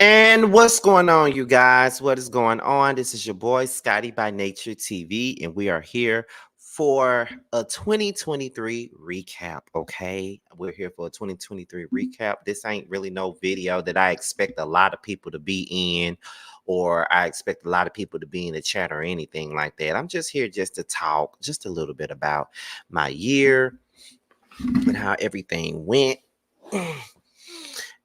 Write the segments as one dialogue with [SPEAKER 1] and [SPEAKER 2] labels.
[SPEAKER 1] And what's going on, you guys? What is going on? This is your boy Scotty by Nature TV, and we are here for a 2023 recap. Okay, we're here for a 2023 recap. This ain't really no video that I expect a lot of people to be in, or I expect a lot of people to be in the chat or anything like that. I'm just here just to talk just a little bit about my year and how everything went.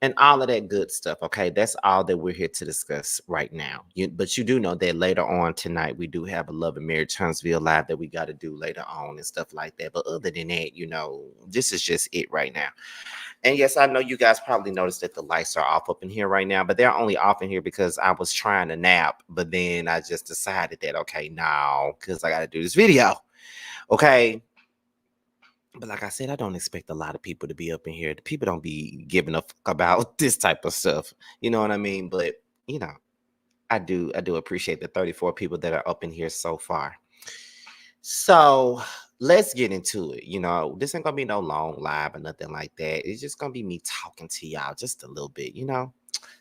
[SPEAKER 1] And all of that good stuff. Okay, that's all that we're here to discuss right now. But you do know that later on tonight we do have a Love and Marriage Huntsville live that we got to do later on and stuff like that. But other than that, this is just it right now. And yes, I know you guys probably noticed that the lights are off up in here right now, but they're only off in here because I was trying to nap, but then I just decided that okay, now because I got to do this video. Okay. But like I said, I don't expect a lot of people to be up in here. The people don't be giving a fuck about this type of stuff. You know what I mean? But you know, I do appreciate the 34 people that are up in here so far. So let's get into it. This ain't gonna be no long live or nothing like that. It's just gonna be me talking to y'all just a little bit.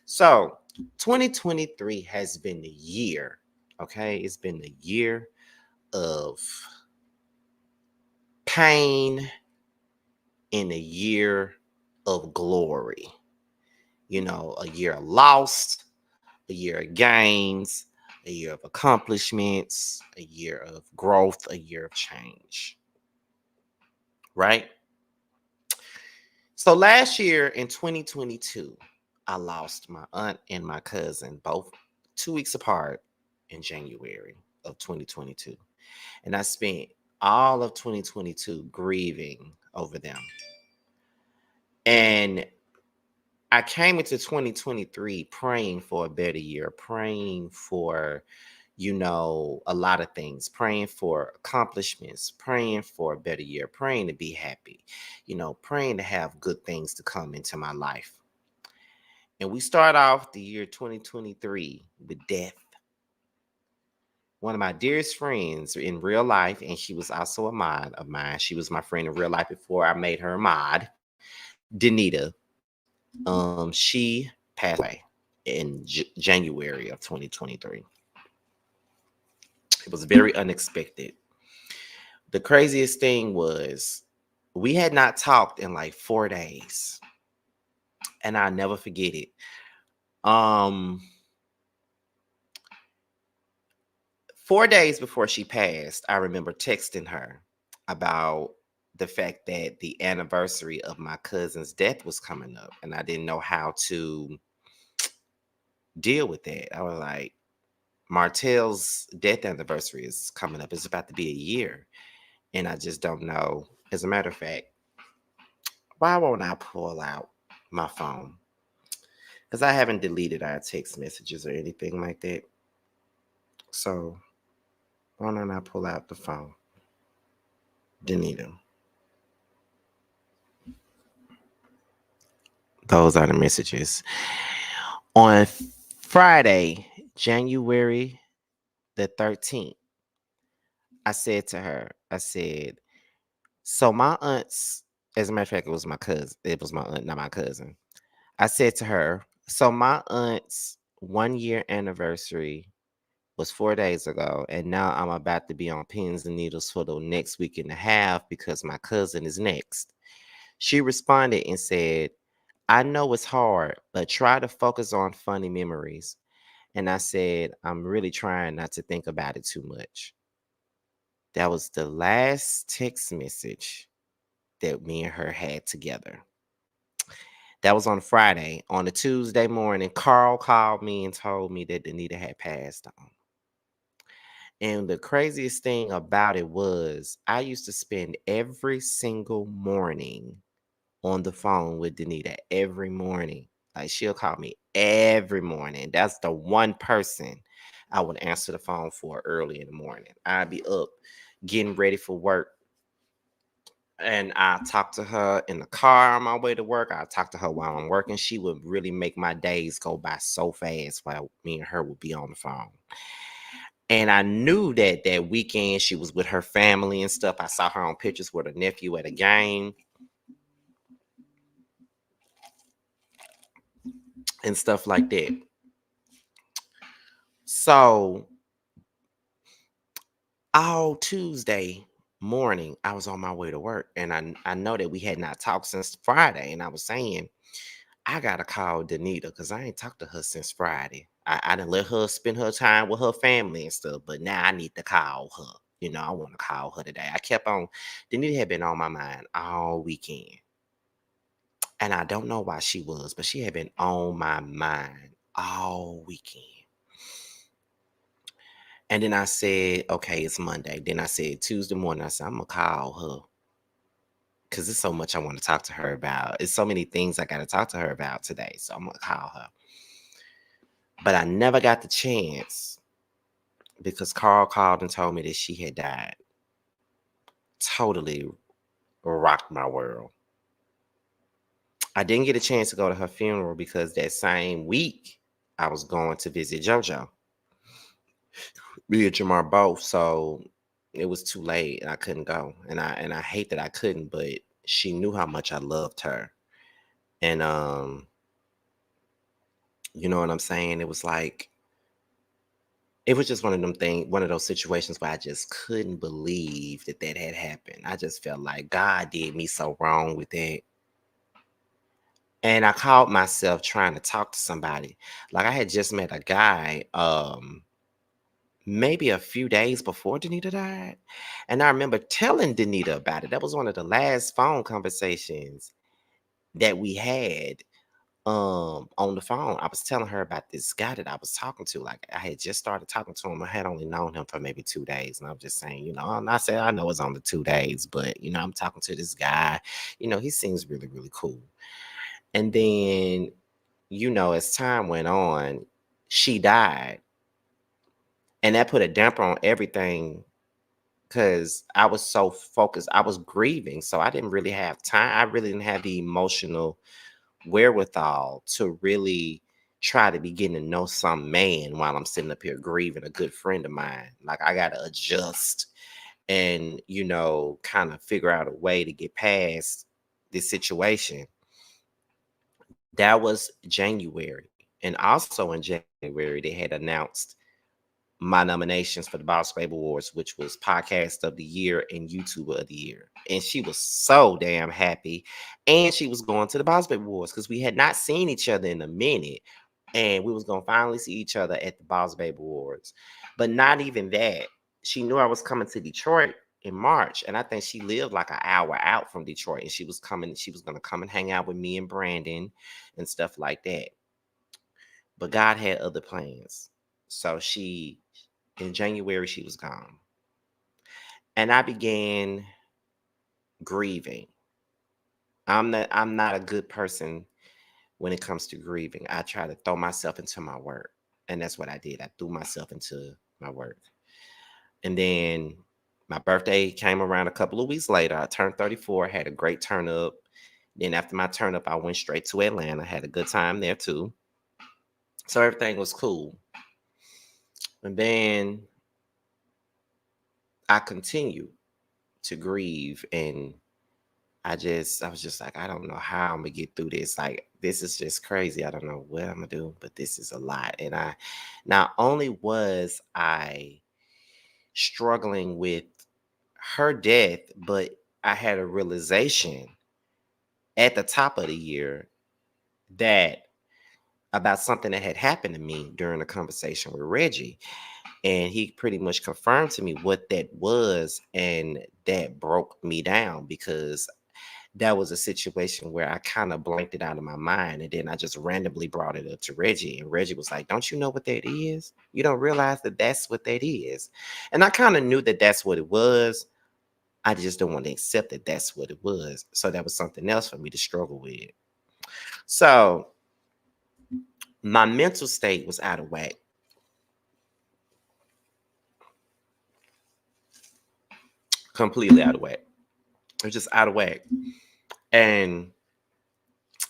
[SPEAKER 1] So 2023 has been the year. Okay, it's been the year of pain in a year of glory. A year of lost, a year of gains, a year of accomplishments, a year of growth, a year of change. Right? So last year in 2022, I lost my aunt and my cousin, both 2 weeks apart in January of 2022. And I spent all of 2022 grieving over them. And I came into 2023 praying for a better year, praying for, a lot of things, praying for accomplishments, praying for a better year, praying to be happy, praying to have good things to come into my life. And we start off the year 2023 with death. One of my dearest friends in real life, and she was also a mod of mine. She was my friend in real life before I made her a mod, Danita. She passed away in January of 2023. It was very unexpected. The craziest thing was we had not talked in like 4 days, and I'll never forget it. 4 days before she passed, I remember texting her about the fact that the anniversary of my cousin's death was coming up, and I didn't know how to deal with that. I was like, Martell's death anniversary is coming up. It's about to be a year. And I just don't know. As a matter of fact, why won't I pull out my phone? Because I haven't deleted our text messages or anything like that. So why don't I pull out the phone? Danita. Those are the messages. On Friday, January the 13th, I said to her, so my aunt's, as a matter of fact, it was my cousin. It was my aunt, not my cousin. I said to her, so my aunt's 1 year anniversary was 4 days ago, and now I'm about to be on pins and needles for the next week and a half because my cousin is next. She responded and said, I know it's hard, but try to focus on funny memories. And I said, I'm really trying not to think about it too much. That was the last text message that me and her had together. That was on Friday. On a Tuesday morning, Carl called me and told me that Danita had passed on. And the craziest thing about it was I used to spend every single morning on the phone with Danita every morning. Like she'll call me every morning. That's the one person I would answer the phone for early in the morning. I'd be up getting ready for work. And I talk to her in the car on my way to work. I talk to her while I'm working. She would really make my days go by so fast while me and her would be on the phone. And I knew that weekend she was with her family and stuff. I saw her on pictures with her nephew at a game. and stuff like that. So all Tuesday morning, I was on my way to work, and I know that we had not talked since Friday, and I was saying I gotta call Danita because I ain't talked to her since Friday. I didn't let her spend her time with her family and stuff, but now I need to call her. I want to call her today. I kept on. Danita had been on my mind all weekend, and I don't know why she was, but she had been on my mind all weekend. And then I said, okay, it's Monday. Then I said Tuesday morning, I said, I'm gonna call her because there's so much I want to talk to her about. It's so many things I gotta talk to her about today. So I'm gonna call her. But I never got the chance because Carl called and told me that she had died. Totally rocked my world. I didn't get a chance to go to her funeral because that same week I was going to visit JoJo. Me and Jamar both, so it was too late and I couldn't go. And I hate that I couldn't, but she knew how much I loved her. And you know what I'm saying? It was like it was just one of those situations where I just couldn't believe that that had happened. I just felt like God did me so wrong with that. And I caught myself trying to talk to somebody. Like I had just met a guy, maybe a few days before Danita died. And I remember telling Danita about it. That was one of the last phone conversations that we had on the phone. I was telling her about this guy that I was talking to. Like I had just started talking to him. I had only known him for maybe 2 days. And I was just saying, and I said, I know it's only 2 days, but I'm talking to this guy. He seems really, really cool. And then, as time went on, she died. And that put a damper on everything because I was so focused. I was grieving. So I didn't really have time. I really didn't have the emotional wherewithal to really try to be getting to know some man while I'm sitting up here grieving a good friend of mine. Like I got to adjust and, kind of figure out a way to get past this situation. That was January. And also in January, they had announced my nominations for the Boss Baby Awards, which was Podcast of the Year and YouTuber of the Year. And she was so damn happy. And she was going to the Boss Baby Awards because we had not seen each other in a minute. And we was going to finally see each other at the Boss Baby Awards. But not even that. She knew I was coming to Detroit in March. And I think she lived like an hour out from Detroit. And she was going to come and hang out with me and Brandon and stuff like that. But God had other plans. So in January, she was gone. And I began grieving. I'm not a good person when it comes to grieving. I try to throw myself into my work. And that's what I did. I threw myself into my work. And then my birthday came around a couple of weeks later. I turned 34, had a great turn up. Then after my turn up, I went straight to Atlanta, had a good time there too. So everything was cool. And then I continued to grieve and I was just like, I don't know how I'm gonna get through this. Like, this is just crazy. I don't know what I'm gonna do, but this is a lot. And I not only was I struggling with her death, but I had a realization at the top of the year that about something that had happened to me during a conversation with Reggie. And he pretty much confirmed to me what that was, and that broke me down because that was a situation where I kind of blanked it out of my mind. And then I just randomly brought it up to Reggie. And Reggie was like, don't you know what that is? You don't realize that that's what that is. And I kind of knew that that's what it was. I just don't want to accept that that's what it was. So that was something else for me to struggle with. So my mental state was out of whack. Completely out of whack. It was just out of whack. And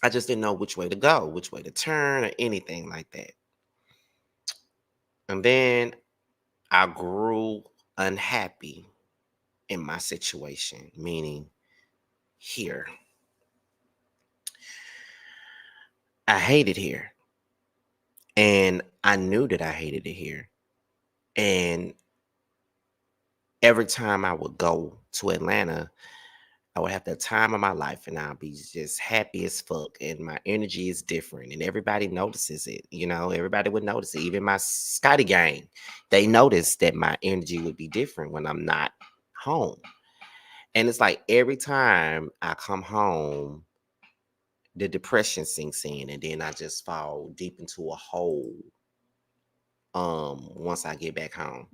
[SPEAKER 1] I just didn't know which way to go, which way to turn, or anything like that. And then I grew unhappy in my situation, meaning here. I hated here. And I knew that I hated it here. And every time I would go to Atlanta, I would have the time of my life and I'll be just happy as fuck. And my energy is different. And everybody notices it. Everybody would notice it. Even my Scotty gang, they noticed that my energy would be different when I'm not home. And it's like every time I come home, the depression sinks in and then I just fall deep into a hole once I get back home.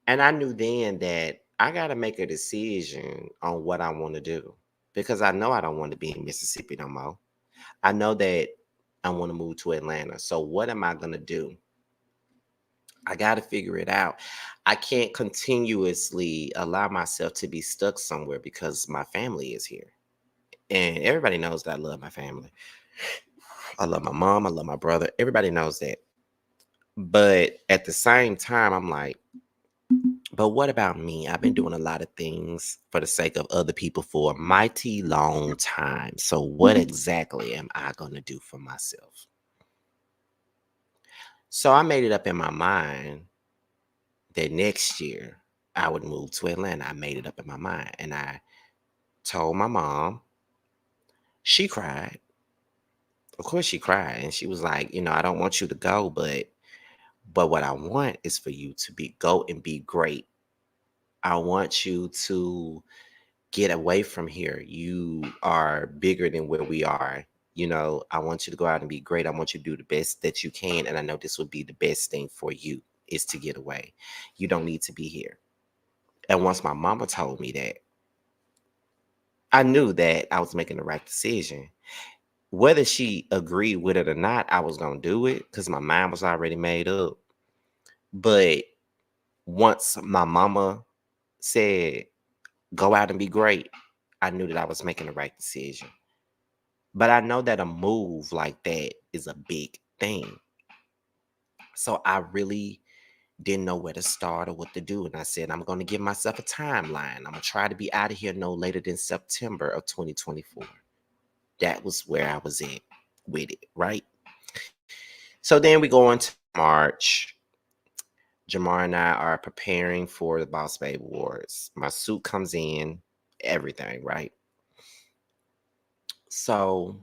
[SPEAKER 1] And I knew then that I got to make a decision on what I want to do because I know I don't want to be in Mississippi no more. I know that I want to move to Atlanta. So what am I going to do? I got to figure it out. I can't continuously allow myself to be stuck somewhere because my family is here. And everybody knows that I love my family. I love my mom. I love my brother. Everybody knows that. But at the same time, I'm like, but what about me? I've been doing a lot of things for the sake of other people for a mighty long time. So what exactly am I going to do for myself? So I made it up in my mind that next year I would move to Atlanta. I made it up in my mind and I told my mom. She cried. Of course she cried and she was like, I don't want you to go, but what I want is for you to go and be great. I want you to get away from here. You are bigger than where we are. I want you to go out and be great. I want you to do the best that you can. And I know this would be the best thing for you is to get away. You don't need to be here. And once my mama told me that, I knew that I was making the right decision. Whether she agreed with it or not, I was going to do it because my mind was already made up. But once my mama said, go out and be great, I knew that I was making the right decision. But I know that a move like that is a big thing. So I really didn't know where to start or what to do. And I said, I'm going to give myself a timeline. I'm going to try to be out of here no later than September of 2024. That was where I was at with it, right? So then we go into March. Jamar and I are preparing for the Boss Babe Awards. My suit comes in, everything, right? So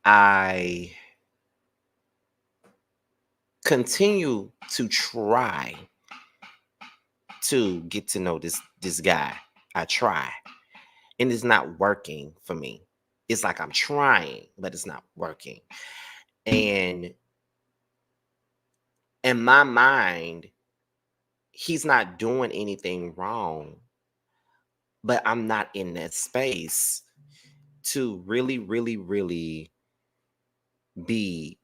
[SPEAKER 1] I continue to try to get to know this guy. I try, and it's not working for me. It's like I'm trying, but it's not working. And in my mind, he's not doing anything wrong, but I'm not in that space to really, really, really be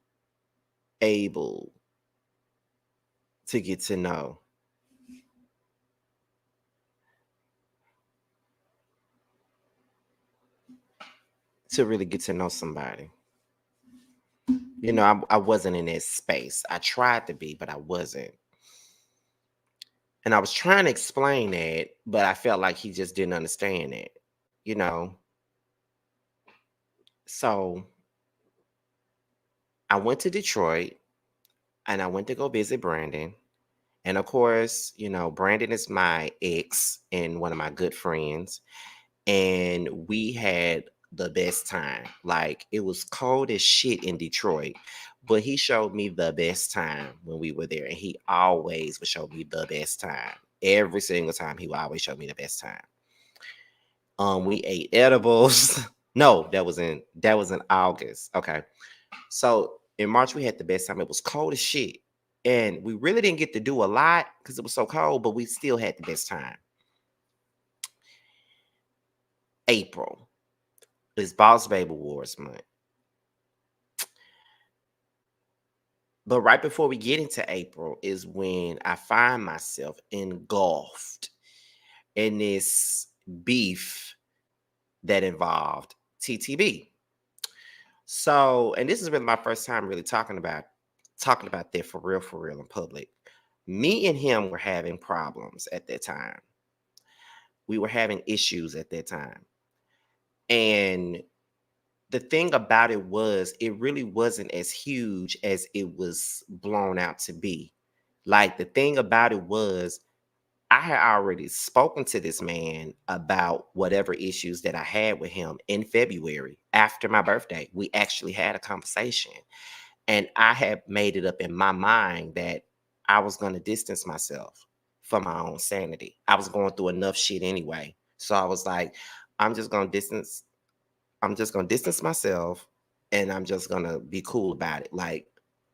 [SPEAKER 1] able to get to know. To really get to know somebody. I wasn't in that space. I tried to be, but I wasn't. And I was trying to explain that, but I felt like he just didn't understand it, you know. So I went to Detroit and I went to go visit Brandon. And of course, Brandon is my ex and one of my good friends. And we had the best time. Like it was cold as shit in Detroit, but he showed me the best time when we were there. And he always would show me the best time. Every single time he would always show me the best time. We ate edibles. No, that was in August. Okay. So in March we had the best time. It was cold as shit. And we really didn't get to do a lot because it was so cold, but we still had the best time. April is Boss Baby Awards month. But right before we get into April is when I find myself engulfed in this beef that involved TTB. So, and this is really my first time really talking about that for real in public. Me and him were having problems at that time. We were having issues at that time. And the thing about it was it really wasn't as huge as it was blown out to be. Like the thing about it was I had already spoken to this man about whatever issues that I had with him in February after my birthday. We actually had a conversation. And I had made it up in my mind that I was going to distance myself for my own sanity. I was going through enough shit anyway. So I was like, I'm just going to distance I'm just going to distance myself and I'm just going to be cool about it. Like,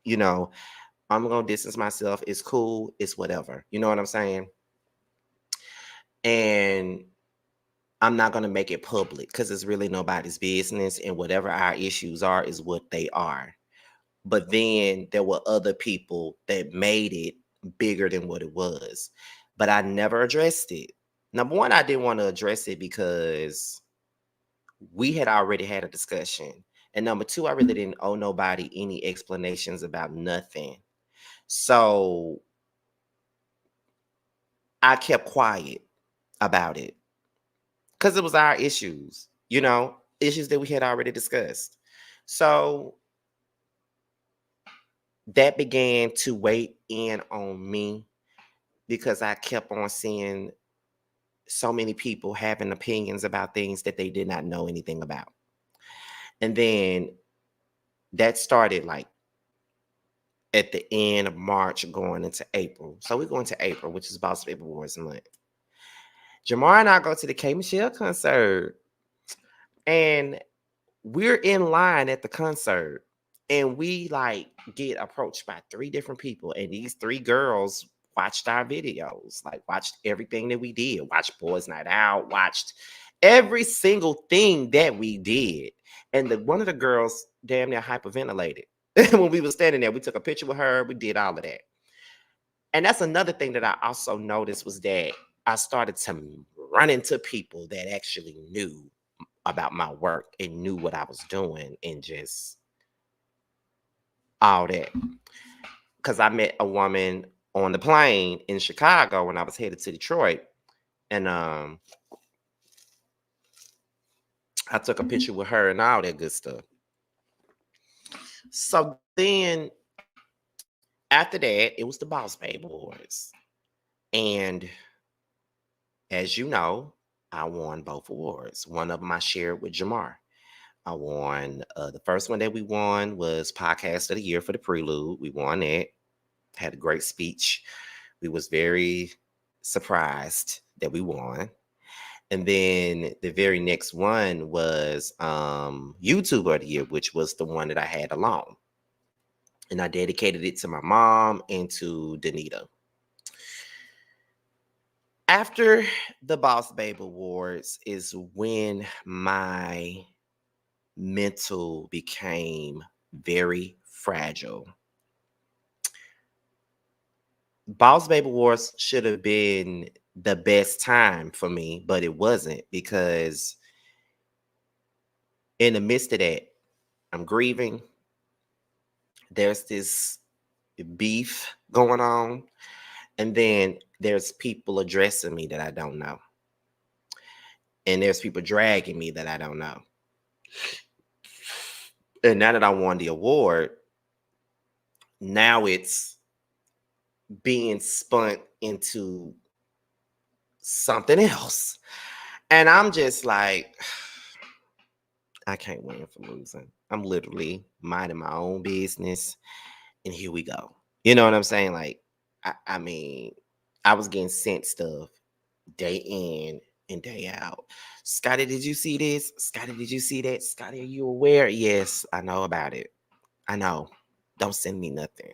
[SPEAKER 1] you know, I'm going to distance myself. It's cool. It's whatever. You know what I'm saying? And I'm not going to make it public because it's really nobody's business. And whatever our issues are is what they are. But then there were other people that made it bigger than what it was. But I never addressed it. Number one, I didn't want to address it because we had already had a discussion. And number two, I really didn't owe nobody any explanations about nothing. So I kept quiet about it because it was our issues, issues that we had already discussed. So that began to weigh in on me because I kept on seeing so many people having opinions about things that they did not know anything about. And then that started like at the end of March going into April. So we're going to April, which is Boss Baby Awards month. Jamar and I go to the K Michelle concert. And we're in line at the concert. And we like get approached by three different people. And these three girls watched our videos, like watched everything that we did, watched Boys Night Out, watched every single thing that we did. And one of the girls damn near hyperventilated. When we were standing there, we took a picture with her, we did all of that. And that's another thing that I also noticed was that I started to run into people that actually knew about my work and knew what I was doing and just all that. Because I met a woman on the plane in Chicago when I was headed to Detroit. And I took a picture with her and all that good stuff. So then after that, it was the Boss Babe Awards. And as you know, I won both awards. One of them I shared with Jamar. I won the first one that we won was Podcast of the Year for the Prelude. We won that. Had a great speech. We was very surprised that we won. And then the very next one was YouTuber of the Year, which was the one that I had alone. And I dedicated it to my mom and to Danita. After the Boss Babe Awards is when my mental became very fragile. Boss Babe Awards should have been the best time for me, but it wasn't because in the midst of that, I'm grieving. There's this beef going on, and then there's people addressing me that I don't know. And there's people dragging me that I don't know. And now that I won the award, now it's being spun into something else. And I'm just like, I can't win for losing. I'm literally minding my own business. And here we go. You know what I'm saying? Like, I mean, I was getting sent stuff day in and day out. Scotty, did you see this? Scotty, did you see that? Scotty, are you aware? Yes, I know about it. I know. Don't send me nothing.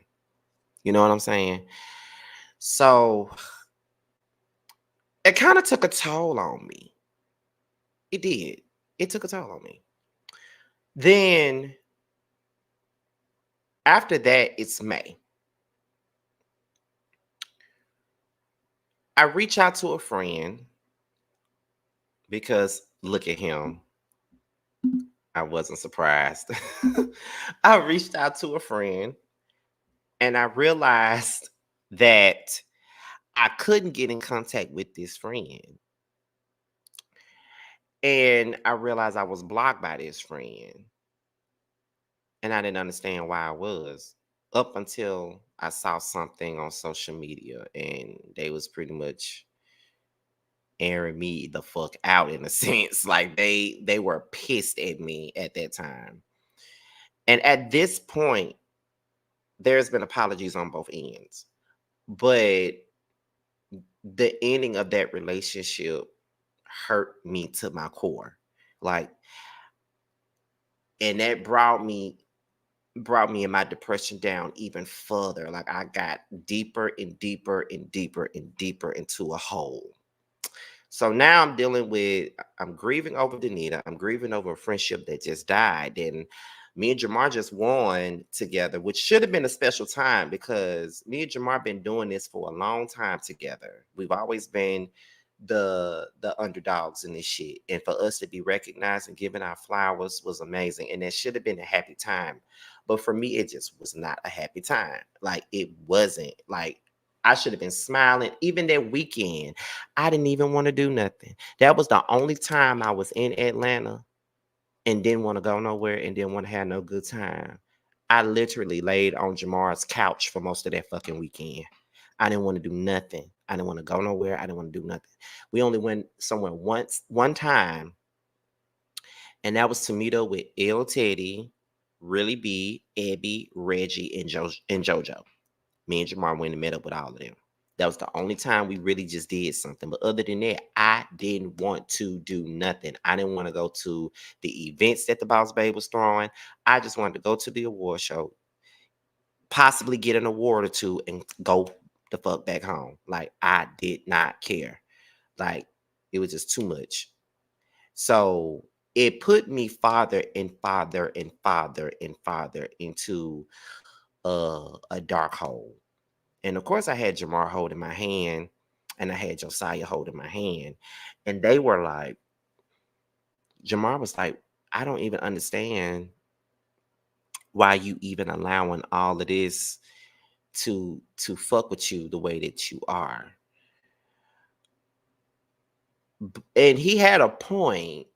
[SPEAKER 1] You know what I'm saying? So it kind of took a toll on me. It did. It took a toll on me. Then after that, it's May. I reach out to a friend because look at him. I wasn't surprised. I reached out to a friend and I realized that I couldn't get in contact with this friend. And I realized I was blocked by this friend. And I didn't understand why I was up until I saw something on social media and they was pretty much airing me the fuck out in a sense. Like they were pissed at me at that time. And at this point, there's been apologies on both ends. But the ending of that relationship hurt me to my core. Like, and that brought me and my depression down even further. Like I got deeper and deeper and deeper and deeper into a hole. So now I'm grieving over Danita. I'm grieving over a friendship that just died. And me and Jamar just won together, which should have been a special time because me and Jamar been doing this for a long time together. We've always been the underdogs in this shit. And for us to be recognized and given our flowers was amazing. And that should have been a happy time. But for me, it just was not a happy time. Like it wasn't. Like I should have been smiling. Even that weekend, I didn't even want to do nothing. That was the only time I was in Atlanta and didn't want to go nowhere and didn't want to have no good time. I literally laid on Jamar's couch for most of that fucking weekend. I didn't want to do nothing. I didn't want to go nowhere. I didn't want to do nothing. We only went somewhere one time, and that was to meet up with L Teddy, Really B, Abby, Reggie, and JoJo. Me and Jamar went and met up with all of them. That was the only time we really just did something. But other than that, I didn't want to do nothing. I didn't want to go to the events that the Boss Babe was throwing. I just wanted to go to the award show, possibly get an award or two, and go the fuck back home. Like I did not care. Like it was just too much. So it put me farther and farther and farther and farther into a dark hole. And of course, I had Jamar holding my hand and I had Josiah holding my hand. And they were like, Jamar was like, I don't even understand why you even allowing all of this to fuck with you the way that you are. And he had a point.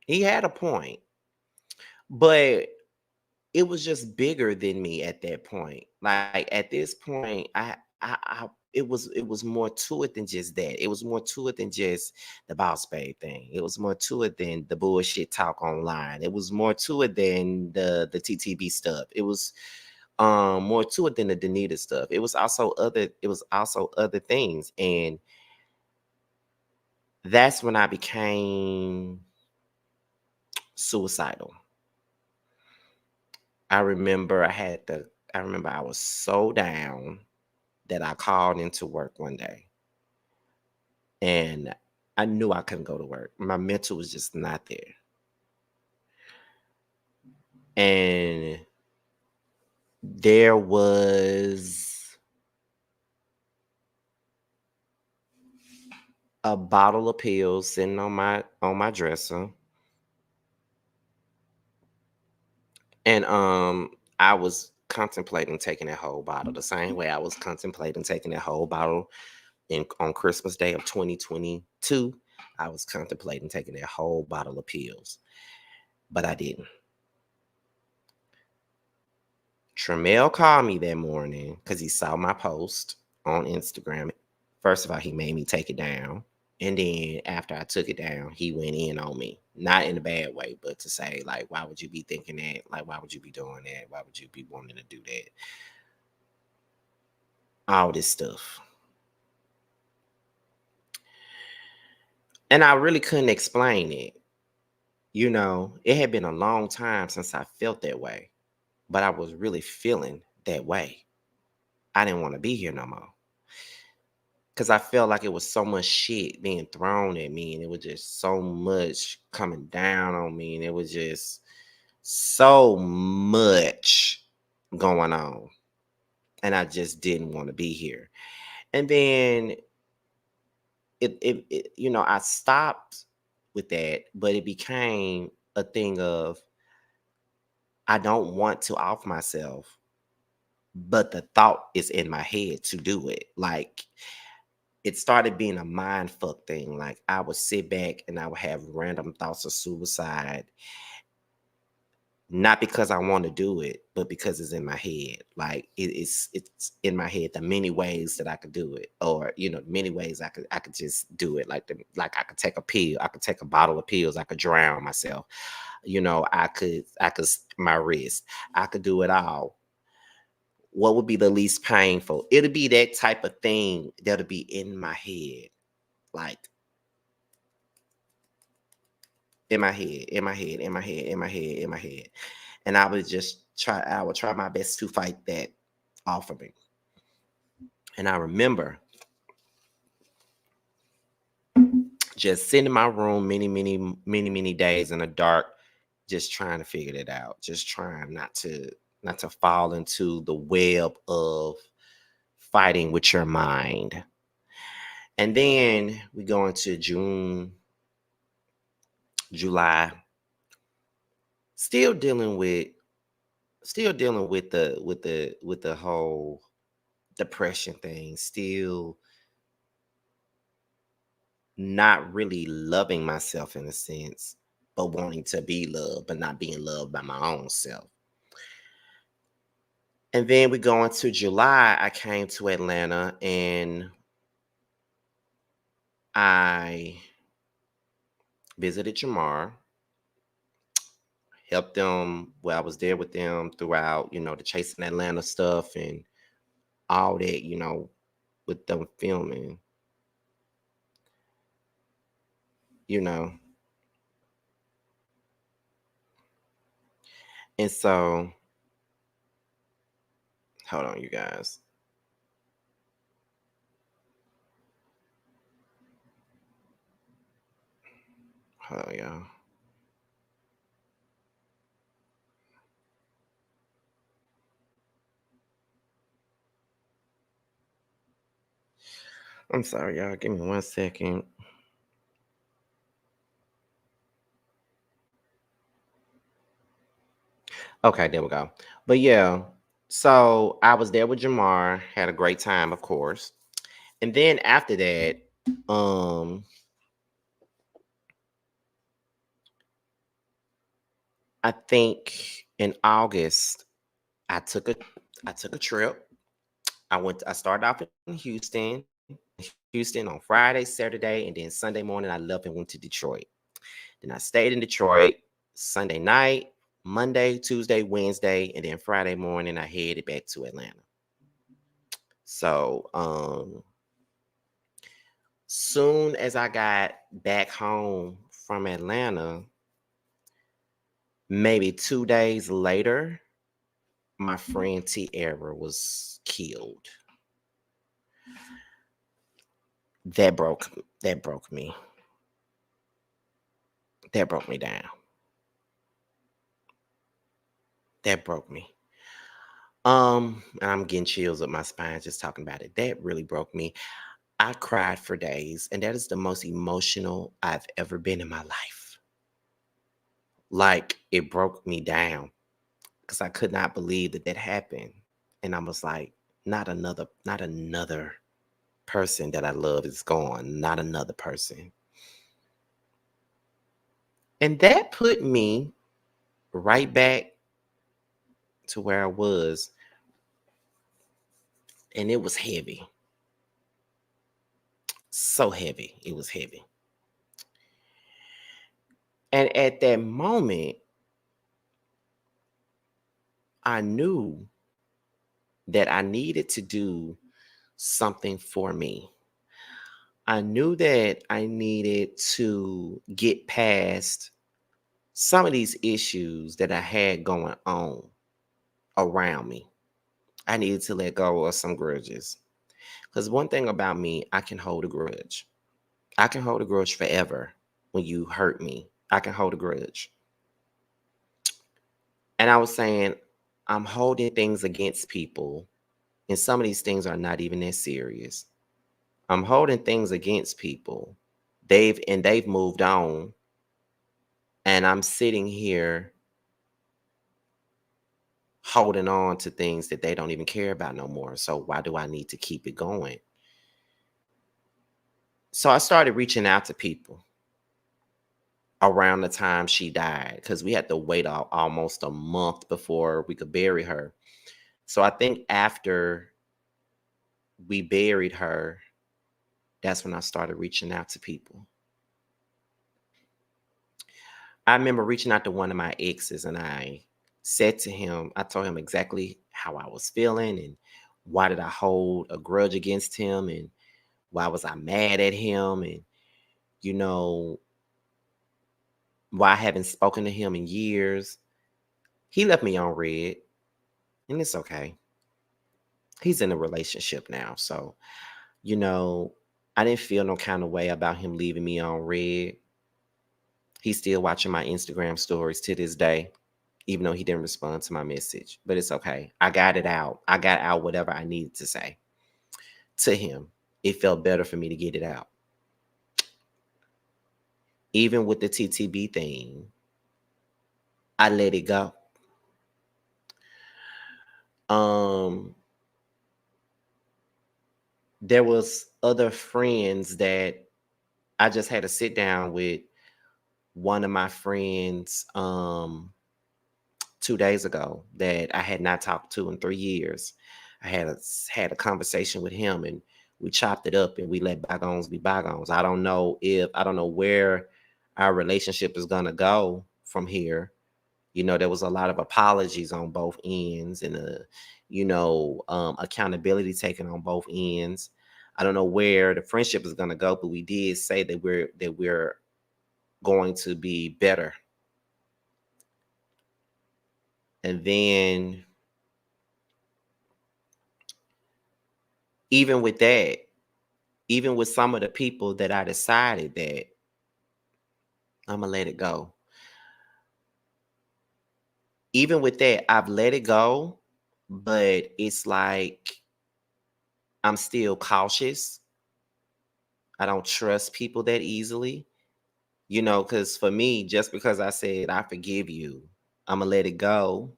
[SPEAKER 1] He had a point. But it was just bigger than me at that point. Like at this point, it was more to it than just that. It was more to it than just the boss babe thing. It was more to it than the bullshit talk online. It was more to it than the TTB stuff. It was more to it than the Danita stuff. It was also other things. And that's when I became suicidal. I remember I was so down that I called into work one day and I knew I couldn't go to work. My mental was just not there. And there was a bottle of pills sitting on my dresser. And I was contemplating taking that whole bottle the same way I was contemplating taking that whole bottle on Christmas Day of 2022. I was contemplating taking that whole bottle of pills, but I didn't. Tremel called me that morning because he saw my post on Instagram. First of all, he made me take it down. And then after I took it down, he went in on me. Not in a bad way, but to say, like, why would you be thinking that? Like, why would you be doing that? Why would you be wanting to do that? All this stuff. And I really couldn't explain it. It had been a long time since I felt that way, but I was really feeling that way. I didn't want to be here no more. Because I felt like it was so much shit being thrown at me, and it was just so much coming down on me, and it was just so much going on. And I just didn't want to be here. And then I stopped with that, but it became a thing of I don't want to off myself, but the thought is in my head to do it. Like it started being a mind fuck thing. Like I would sit back and I would have random thoughts of suicide, not because I want to do it, but because it's in my head. Like it's in my head. The many ways that I could do it, or many ways I could just do it. Like I could take a pill, I could take a bottle of pills, I could drown myself. I could my wrist, I could do it all. What would be the least painful? It'll be that type of thing that'll be in my head, like in my head, in my head, in my head, in my head, in my head. And I would try my best to fight that off of me. And I remember just sitting in my room many, many, many, many days in the dark, just trying to figure it out, just trying not to fall into the web of fighting with your mind. And then we go into June, July, still dealing with the whole depression thing, still not really loving myself in a sense, but wanting to be loved, but not being loved by my own self. And then we go into July, I came to Atlanta and I visited Jamar, helped them. Well, I was there with them throughout, the Chasing Atlanta stuff and all that, with them filming, you know. And so, hold on, you guys. Hold on, y'all. I'm sorry, y'all. Give me 1 second. Okay, there we go. But yeah, so I was there with Jamar, had a great time, of course. And then after that, um, I think in August, I took a I took a trip. I started off in Houston on Friday, Saturday, and then Sunday morning I left and went to Detroit. Then I stayed in Detroit Sunday night, Monday, Tuesday, Wednesday, and then Friday morning I headed back to Atlanta. So soon as I got back home from Atlanta, maybe 2 days later, my friend Tierra was killed. That broke me. That broke me down. That broke me. And I'm getting chills up my spine just talking about it. That really broke me. I cried for days, and that is the most emotional I've ever been in my life. Like it broke me down because I could not believe that happened. And I was like, not another person that I love is gone. Not another person. And that put me right back to where I was. And it was heavy. So heavy. It was heavy. And at that moment, I knew that I needed to do something for me. I knew that I needed to get past some of these issues that I had going on around me. I needed to let go of some grudges. Because one thing about me, I can hold a grudge. I can hold a grudge forever when you hurt me. I can hold a grudge. And I was saying, I'm holding things against people, and some of these things are not even that serious. I'm holding things against people. They've moved on, and I'm sitting here holding on to things that they don't even care about no more. So why do I need to keep it going? So I started reaching out to people around the time she died because we had to wait almost a month before we could bury her. So I think after we buried her, that's when I started reaching out to people. I remember reaching out to one of my exes and I said to him, I told him exactly how I was feeling and why did I hold a grudge against him and why was I mad at him and, you know, why I haven't spoken to him in years. He left me on red and it's okay. He's in a relationship now. So, you know, I didn't feel no kind of way about him leaving me on red. He's still watching my Instagram stories to this day, even though he didn't respond to my message. But it's okay. I got it out. I got out whatever I needed to say to him. It felt better for me to get it out. Even with the TTB thing, I let it go. Um, there was other friends that I just had to sit down with. One of my friends 2 days ago that I had not talked to in 3 years. I had a conversation with him and we chopped it up and we let bygones be bygones. I don't know where our relationship is gonna go from here. You know, there was a lot of apologies on both ends and accountability taken on both ends. I don't know where the friendship is gonna go, but we did say that we're going to be better. And then even with that, even with some of the people that I decided that I'm gonna let it go. Even with that, I've let it go, but it's like I'm still cautious. I don't trust people that easily, because for me, just because I said I forgive you, I'm gonna let it go.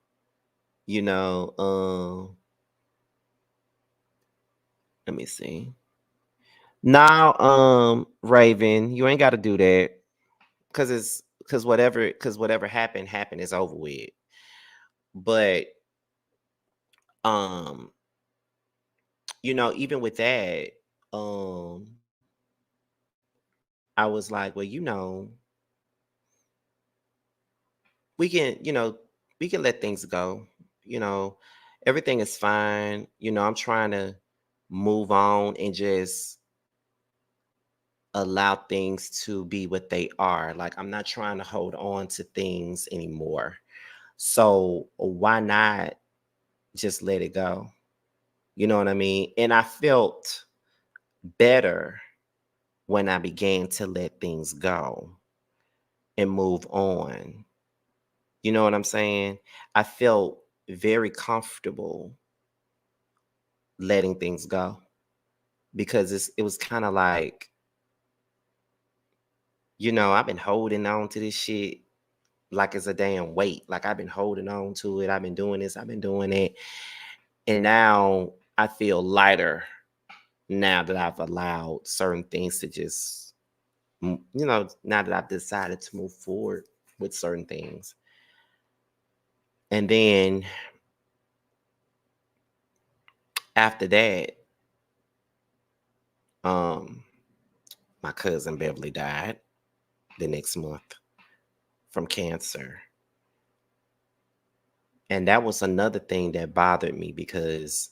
[SPEAKER 1] You know, let me see. Now, Raven, you ain't got to do that because whatever happened is over with. But um even with that, um, I was like, well, we can, we can let things go. You know, everything is fine. I'm trying to move on and just allow things to be what they are. Like I'm not trying to hold on to things anymore. So why not just let it go? You know what I mean? And I felt better when I began to let things go and move on. You know what I'm saying? I felt very comfortable letting things go because it was kind of like, I've been holding on to this shit like it's a damn weight. Like I've been holding on to it. I've been doing this, I've been doing it. And now I feel lighter now that I've allowed certain things to just, now that I've decided to move forward with certain things. And then after that, um, my cousin Beverly died the next month from cancer. And that was another thing that bothered me because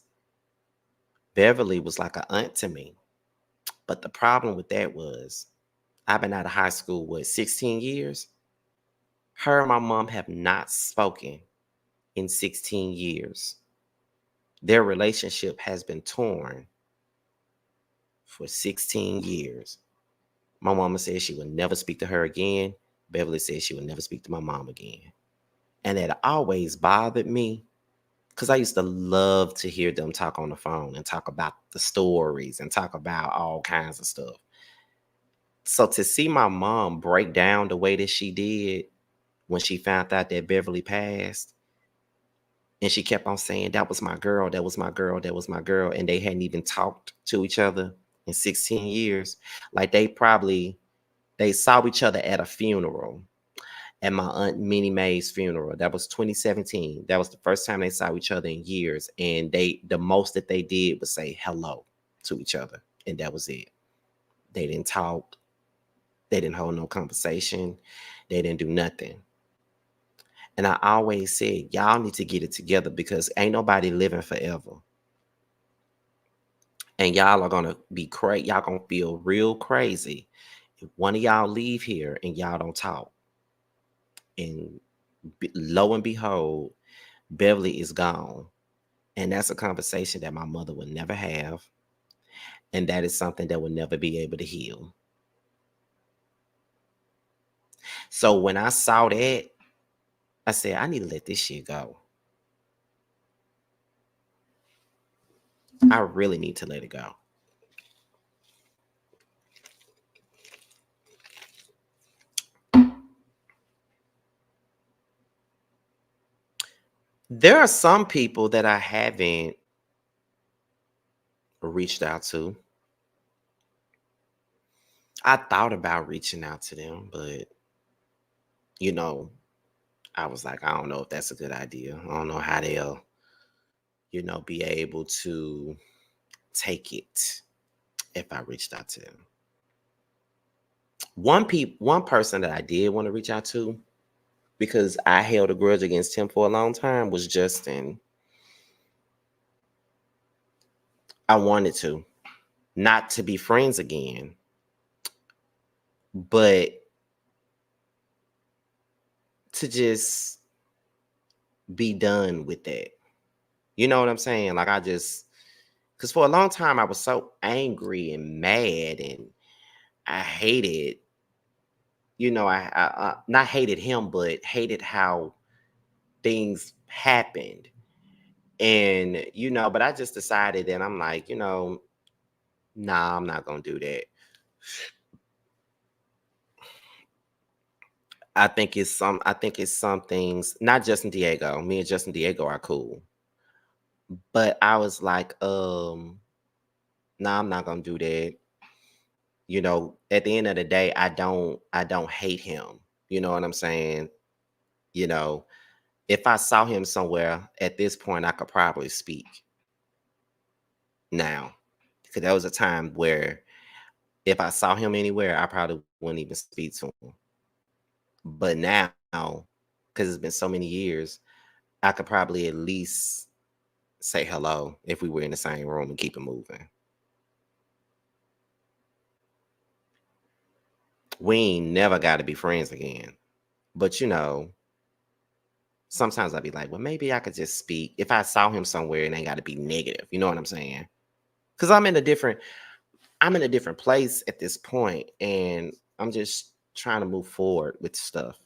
[SPEAKER 1] Beverly was like an aunt to me. But the problem with that was I've been out of high school, 16 years? Her and my mom have not spoken in 16 years. Their relationship has been torn for 16 years. My mama said she would never speak to her again. Beverly said she would never speak to my mom again. And it always bothered me because I used to love to hear them talk on the phone and talk about the stories and talk about all kinds of stuff. So to see my mom break down the way that she did when she found out that Beverly passed, and she kept on saying, that was my girl, that was my girl, that was my girl. And they hadn't even talked to each other in 16 years. Like they saw each other at a funeral, at my aunt Minnie Mae's funeral. That was 2017. That was the first time they saw each other in years. And the most that they did was say hello to each other. And that was it. They didn't talk. They didn't hold no conversation. They didn't do nothing. And I always said, y'all need to get it together because ain't nobody living forever. And y'all are gonna be crazy. Y'all gonna feel real crazy if one of y'all leave here and y'all don't talk. And lo and behold, Beverly is gone. And that's a conversation that my mother would never have. And that is something that will never be able to heal. So when I saw that, I said, I need to let this shit go. I really need to let it go. There are some people that I haven't reached out to. I thought about reaching out to them, but you know, I was like, I don't know if that's a good idea. I don't know how they'll, be able to take it if I reached out to them. One person that I did want to reach out to because I held a grudge against him for a long time was Justin. I wanted to, not to be friends again, but to just be done with that. You know what I'm saying? Like because for a long time I was so angry and mad and I hated, I not hated him, but hated how things happened. And, but I just decided that I'm like, nah, I'm not going to do that. I think it's some things, not Justin Diego. Me and Justin Diego are cool. But I was like, nah, I'm not gonna do that. At the end of the day, I don't hate him. You know what I'm saying? You know, if I saw him somewhere at this point, I could probably speak now. Because there was a time where if I saw him anywhere, I probably wouldn't even speak to him. But now, because it's been so many years, I could probably at least say hello if we were in the same room and keep it moving. We ain't never got to be friends again. But sometimes I'd be like, well, maybe I could just speak. If I saw him somewhere, it ain't got to be negative. You know what I'm saying? Because I'm in a different place at this point, and I'm just trying to move forward with stuff.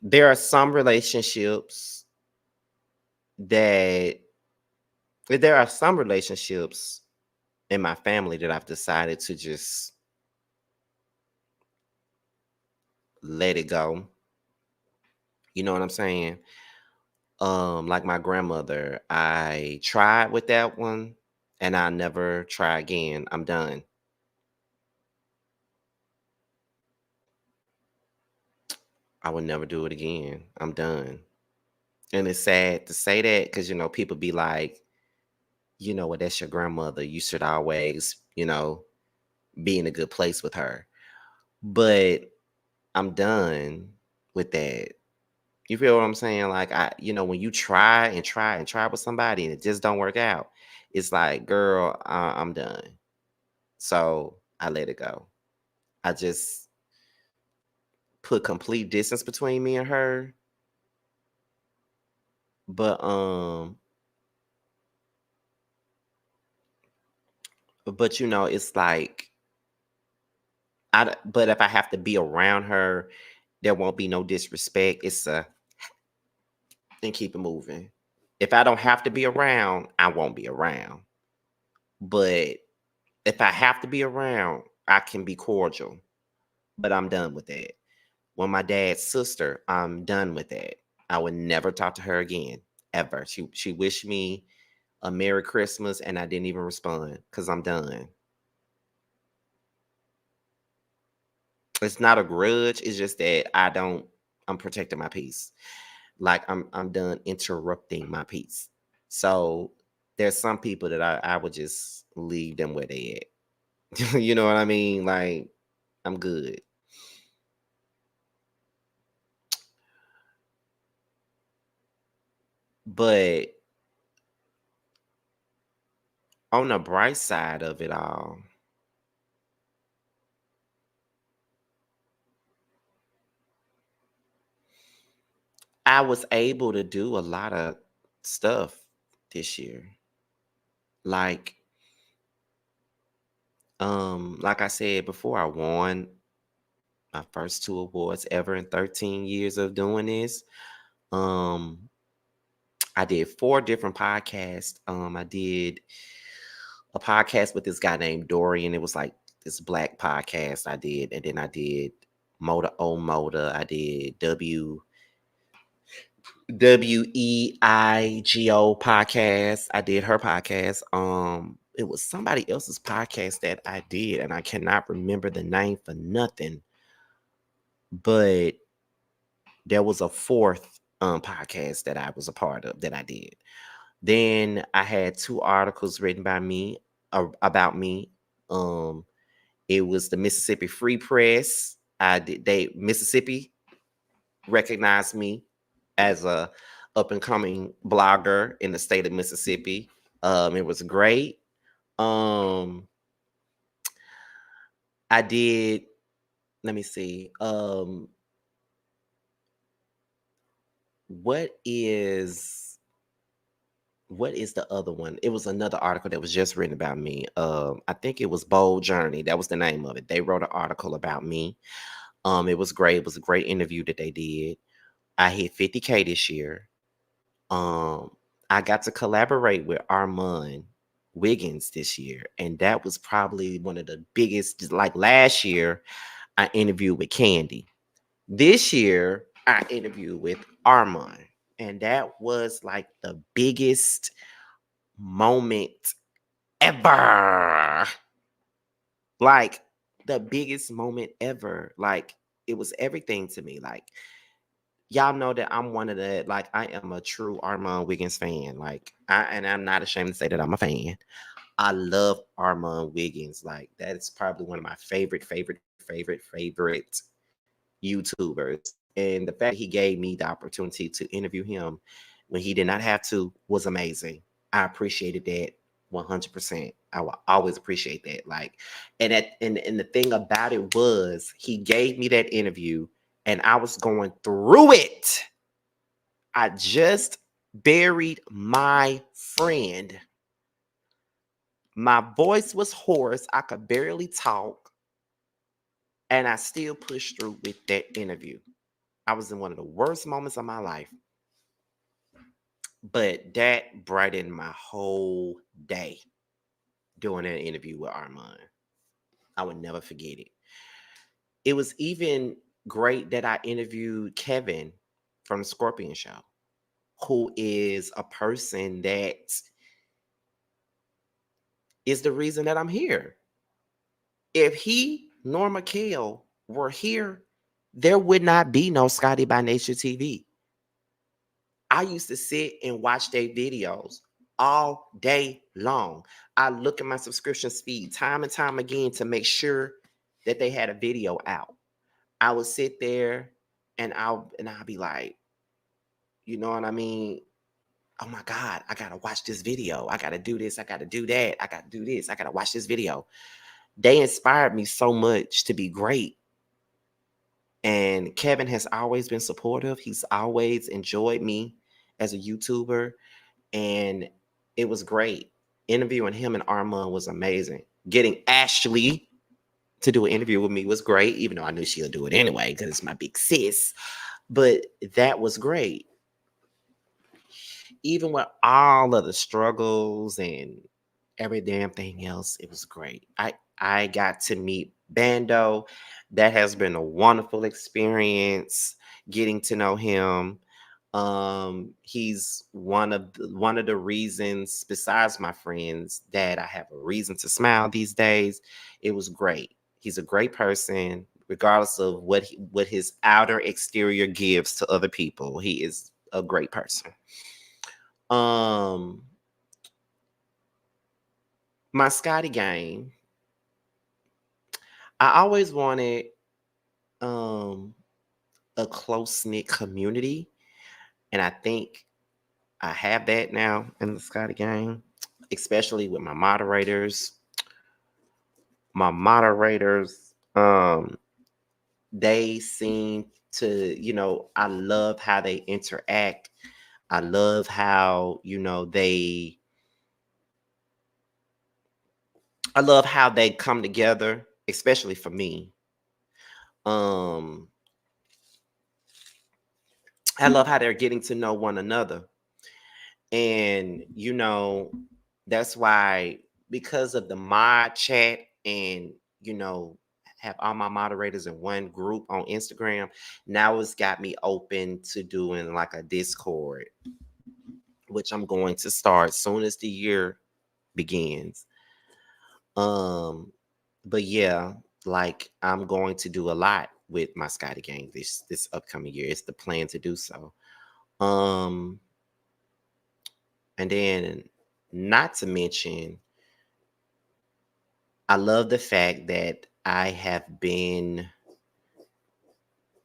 [SPEAKER 1] There are some relationships that there are some relationships in my family that I've decided to just let it go. You know what I'm saying? Like my grandmother, I tried with that one and I'll never try again. I'm done. I would never do it again. I'm done. And it's sad to say that because people be like, well, that's your grandmother. You should always, be in a good place with her. But I'm done with that. You feel what I'm saying? Like when you try and try and try with somebody and it just don't work out, it's like, girl, I'm done. So I let it go. I just put complete distance between me and her. But it's like but if I have to be around her, there won't be no disrespect. It's a and keep it moving. If I don't have to be around, I won't be around. But if I have to be around, I can be cordial. But I'm done with that. When my dad's sister, I'm done with that. I would never talk to her again, ever. She wished me a Merry Christmas, and I didn't even respond because I'm done. It's not a grudge. It's just that I'm protecting my peace. Like I'm done interrupting my peace. So there's some people that I would just leave them where they at. You know what I mean? Like, I'm good. But on the bright side of it all, I was able to do a lot of stuff this year. Like, like I said before, I won my first two awards ever in 13 years of doing this. Um, I did 4 different podcasts. I did a podcast with this guy named Dorian. It was like this black podcast I did, and then I did Motor O Motor. I did WEIGO podcast. I did her podcast. It was somebody else's podcast that I did, and I cannot remember the name for nothing. But there was a 4th podcast that I was a part of that I did. Then I had 2 articles written by me about me. It was the Mississippi Free Press. Mississippi recognized me as a up and coming blogger in the state of Mississippi. It was great. I did. Let me see. What is what is the other one? It was another article that was just written about me. I think it was Bold Journey. That was the name of it. They wrote an article about me. It was great. It was a great interview that they did. I hit 50K this year. Um, I got to collaborate with Armand Wiggins this year, and that was probably one of the biggest. Like last year, I interviewed with Candy. This year, I interviewed with Armand, and that was like the biggest moment ever. Like the biggest moment ever. Like it was everything to me. Like y'all know that I'm one of the like I am a true Armand Wiggins fan. And I'm not ashamed to say that I'm a fan. I love Armand Wiggins. Like that's probably one of my favorite YouTubers. And the fact he gave me the opportunity to interview him when he did not have to was amazing. I appreciated that 100%. I will always appreciate that. Like, and the thing about it was he gave me that interview and I was going through it. I just buried my friend. My voice was hoarse. I could barely talk. And I still pushed through with that interview. I was in one of the worst moments of my life. But that brightened my whole day doing an interview with Armand. I would never forget it. It was even great that I interviewed Kevin from the Scorpion Show, who is a person that is the reason that I'm here. If he nor Mikhail were here, there would not be no Scotty by Nature TV. I used to sit and watch their videos all day long. I look at my subscription speed time and time again to make sure that they had a video out. I would sit there and I'll be like, you know what I mean? Oh my God, I gotta watch this video. I gotta do this. I gotta do that. I gotta do this. I gotta watch this video. They inspired me so much to be great. And Kevin has always been supportive. He's always enjoyed me as a YouTuber. And it was great. Interviewing him and Armand was amazing. Getting Ashley to do an interview with me was great, even though I knew she'll do it anyway because it's my big sis. But that was great. Even with all of the struggles and every damn thing else, it was great. I got to meet Bando. That has been a wonderful experience getting to know him. He's one of the reasons, besides my friends, that I have a reason to smile these days. It was great. He's a great person, regardless of what his outer exterior gives to other people. He is a great person. Um, my Scotty game. I always wanted um a close knit community, and I think I have that now in the Scotty game, especially with my moderators. My moderators, they seem to, I love how they interact. I love how, I love how they come together, especially for me. Um, I love how they're getting to know one another. And, that's why, because of the mod chat and, have all my moderators in one group on Instagram, now it's got me open to doing like a Discord, which I'm going to start soon as the year begins. Um, but yeah, like I'm going to do a lot with my Scotty gang this upcoming year. It's the plan to do so. Um, and then not to mention, I love the fact that I have been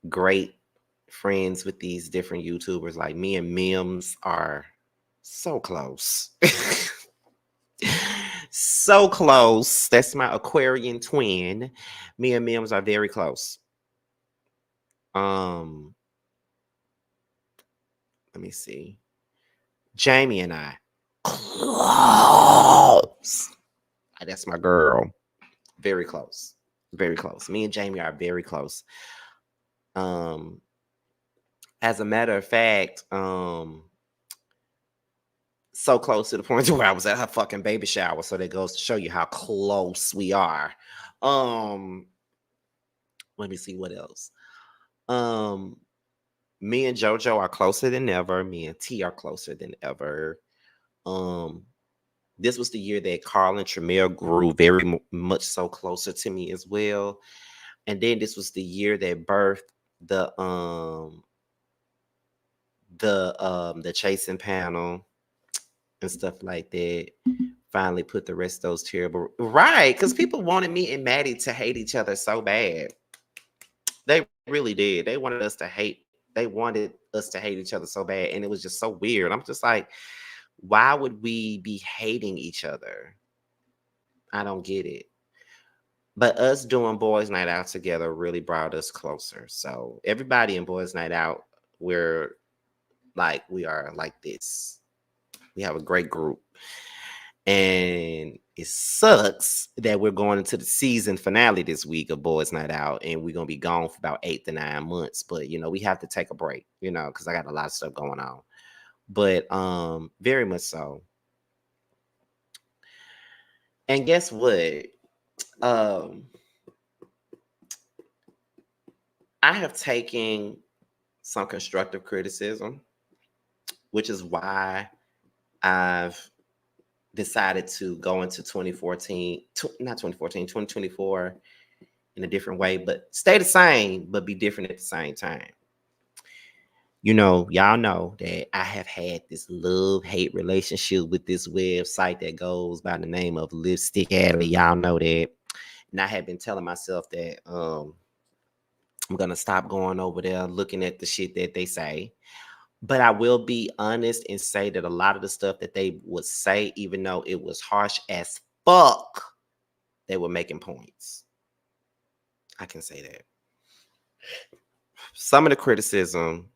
[SPEAKER 1] great friends with these different YouTubers. Like me and Mims are so close. So close. That's my Aquarian twin. Me and Mims are very close. Um, Let me see. Jamie and I close. That's my girl. Very close. Very close. Me and Jamie are very close. Um, as a matter of fact, so close to the point to where I was at her fucking baby shower. So that goes to show you how close we are. Um, Let me see what else. Um, Me and JoJo are closer than ever. Me and T are closer than ever. Um, this was the year that Carl and Tremere grew very much so closer to me as well. And then this was the year that birthed the the chasing panel and stuff like that. Finally put the rest of those terrible, right, because people wanted me and Maddie to hate each other so bad. They really did. They wanted us to hate each other so bad, and it was just so weird. I'm just like, why would we be hating each other? I don't get it. But us doing boys night out together really brought us closer. So everybody in boys night out, we are like this. We have a great group. And it sucks that we're going into the season finale this week of Boys Night Out, and we're gonna be gone for about 8 to 9 months. But we have to take a break, because I got a lot of stuff going on. But very much so. And guess what? Um, I have taken some constructive criticism, which is why I've decided to go into 2014, not 2014, 2024 in a different way, but stay the same, but be different at the same time. Y'all know that I have had this love-hate relationship with this website that goes by the name of Lipstick Alley. Y'all know that. And I have been telling myself that I'm gonna stop going over there looking at the shit that they say. But I will be honest and say that a lot of the stuff that they would say, even though it was harsh as fuck, they were making points. I can say that. Some of the criticism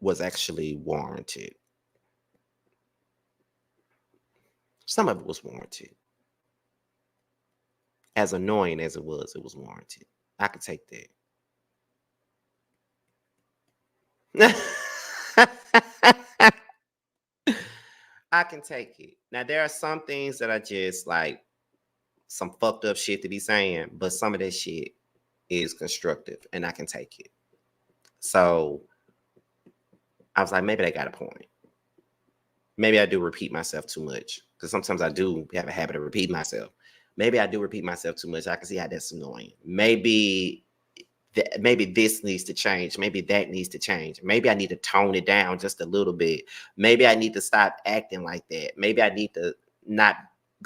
[SPEAKER 1] was actually warranted. Some of it was warranted. As annoying as it was warranted. I could take that. I can take it. Now, there are some things that are just like some fucked up shit to be saying, but some of that shit is constructive and I can take it. So I was like, maybe they got a point. Maybe I do repeat myself too much because sometimes I do have a habit of repeating myself. Maybe I do repeat myself too much. I can see how that's annoying. Maybe this needs to change. Maybe that needs to change. Maybe I need to tone it down just a little bit. Maybe I need to stop acting like that. Maybe I need to not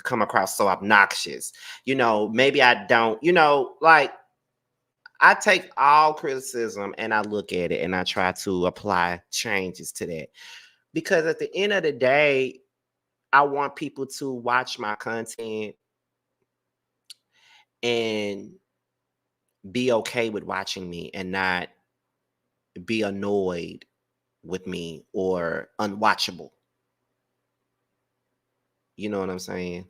[SPEAKER 1] come across so obnoxious. Maybe I don't, like I take all criticism and I look at it and I try to apply changes to that. Because at the end of the day, I want people to watch my content and be okay with watching me and not be annoyed with me or unwatchable. You know what I'm saying?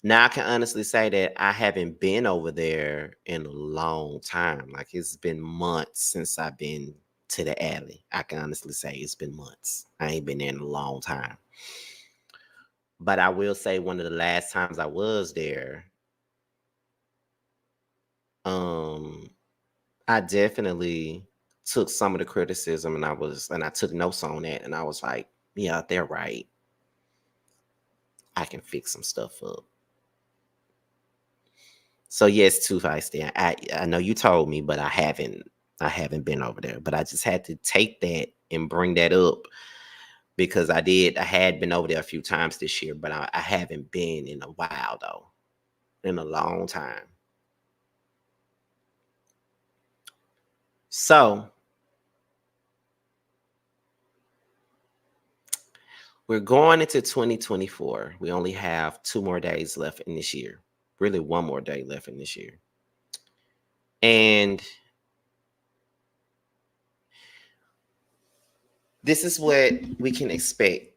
[SPEAKER 1] Now I can honestly say that I haven't been over there in a long time. Like it's been months since I've been to the alley. I can honestly say it's been months. I ain't been there in a long time. But I will say one of the last times I was there, um, I definitely took some of the criticism and I took notes on it and I was like, yeah, they're right. I can fix some stuff up. So yes, Too Feisty. I know you told me, but I haven't been over there. But I just had to take that and bring that up because I had been over there a few times this year, but I haven't been in a while though. In a long time. So we're going into 2024. We only have 2 more days left in this year. Really, one more day left in this year. And this is what we can expect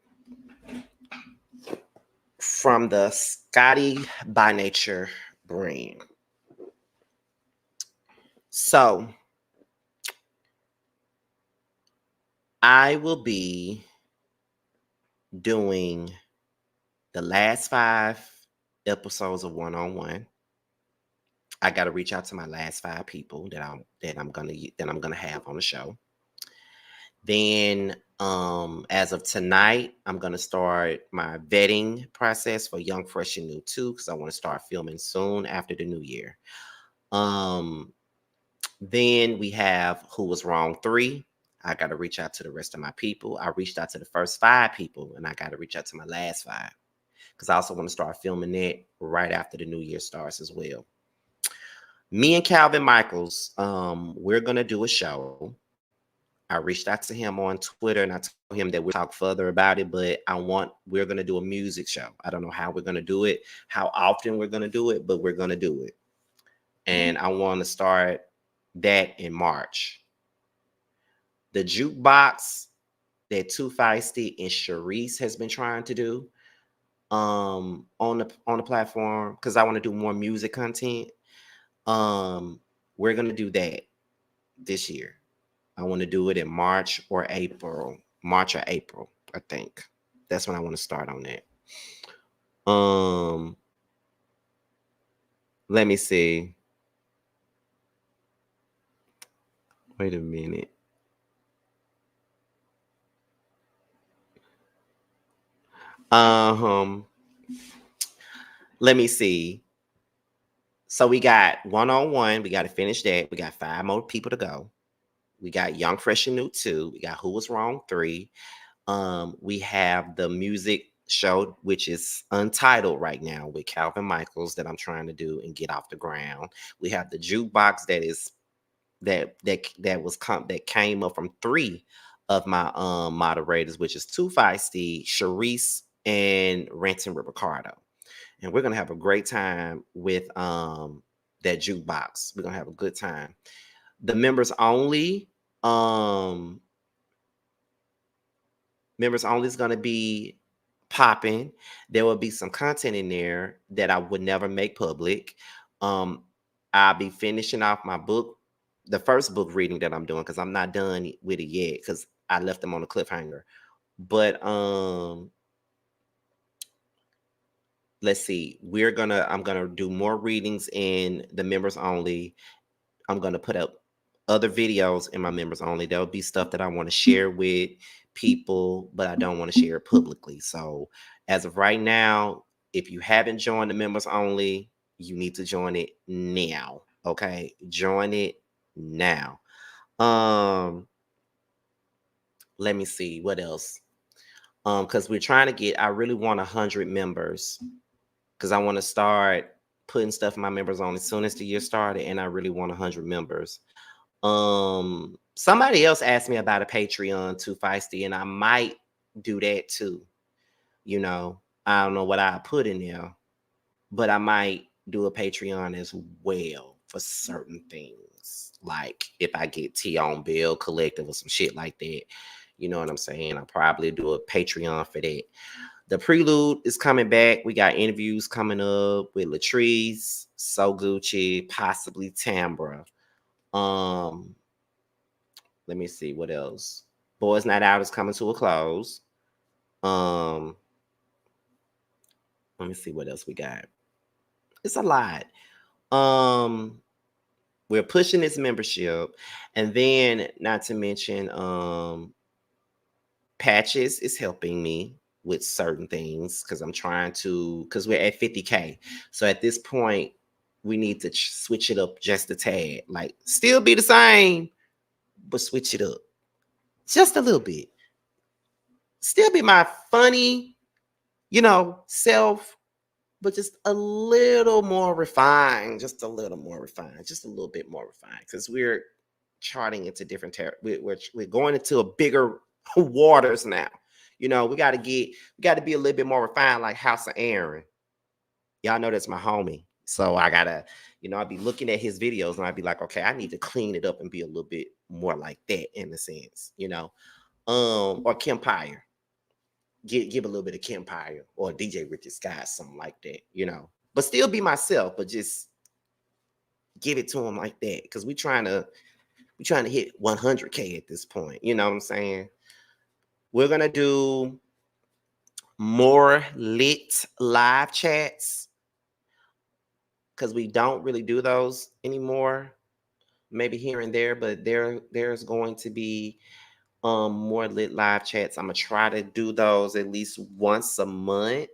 [SPEAKER 1] from the Scotty by Nature brand. So I will be doing the last 5 episodes of One on One. I got to reach out to my last 5 people that I'm gonna have on the show. Then, as of tonight, I'm gonna start my vetting process for Young, Fresh, and New 2 because I want to start filming soon after the new year. Um, then we have Who Was Wrong 3. I got to reach out to the rest of my people. I reached out to the first 5 people, and I got to reach out to my last 5 because I also want to start filming that right after the new year starts as well. Me and Calvin Michaels, we're gonna do a show. I reached out to him on Twitter and I told him that we'll talk further about it, but we're gonna do a music show. I don't know how we're gonna do it, how often we're gonna do it, but we're gonna do it. And I want to start that in March. The jukebox that Too Feisty and Sharice has been trying to do on the platform because I want to do more music content. We're gonna do that this year. I want to do it in March or April. March or April, I think. That's when I want to start on that. Um, Let me see. Wait a minute. Um, Let me see. So we got One on One. We got to finish that. We got 5 more people to go. We got Young, Fresh, and New 2. We got Who Was Wrong 3. We have the music show, which is untitled right now with Calvin Michaels that I'm trying to do and get off the ground. We have the jukebox that came up from 3 of my moderators, which is Too Feisty, Sharice, and Renton with Ricardo. And we're gonna have a great time with that jukebox. We're gonna have a good time. The um members only is going to be popping. There will be some content in there that I would never make public. Um, I'll be finishing off my book, the first book reading that I'm doing, because I'm not done with it yet, because I left them on a cliffhanger. But let's see. I'm gonna do more readings in the members only. I'm gonna put up other videos in my members only. There'll be stuff that I want to share with people, but I don't want to share it publicly. So as of right now, if you haven't joined the members only, you need to join it now. Okay, join it now. Let me see what else. Because we're trying to get. I really want 100 members because I want to start putting stuff in my members on as soon as the year started, and I really want 100 members. Somebody else asked me about a Patreon too, Feisty, and I might do that too. You know, I don't know what I put in there, but I might do a Patreon as well for certain things. Like if I get T on Bill Collective or some shit like that. You know what I'm saying? I'll probably do a Patreon for that. The Prelude is coming back. We got interviews coming up with Latrice, So Gucci, possibly Tambra. Let me see what else. Boys Night Out is coming to a close. Let me see what else we got. It's a lot. We're pushing this membership, and then not to mention Patches is helping me with certain things because I'm trying to, because we're at 50K. So at this point, we need to switch it up just a tad. Like still be the same, but switch it up just a little bit. Still be my funny, self, but just a little more refined, just a little more refined, just a little bit more refined, because we're charting into different we're going into a bigger waters now. We got to be a little bit more refined, like House of Aaron. Y'all know that's my homie. So I gotta, I'd be looking at his videos and I'd be like, okay, I need to clean it up and be a little bit more like that in a sense, or Kempire. Give a little bit of Kempire or DJ Richard Scott, something like that, but still be myself, but just give it to him like that. Cause we're trying to hit 100K at this point. You know what I'm saying? We're gonna do more lit live chats because we don't really do those anymore. Maybe here and there, but there's going to be more lit live chats. I'm gonna try to do those at least once a month,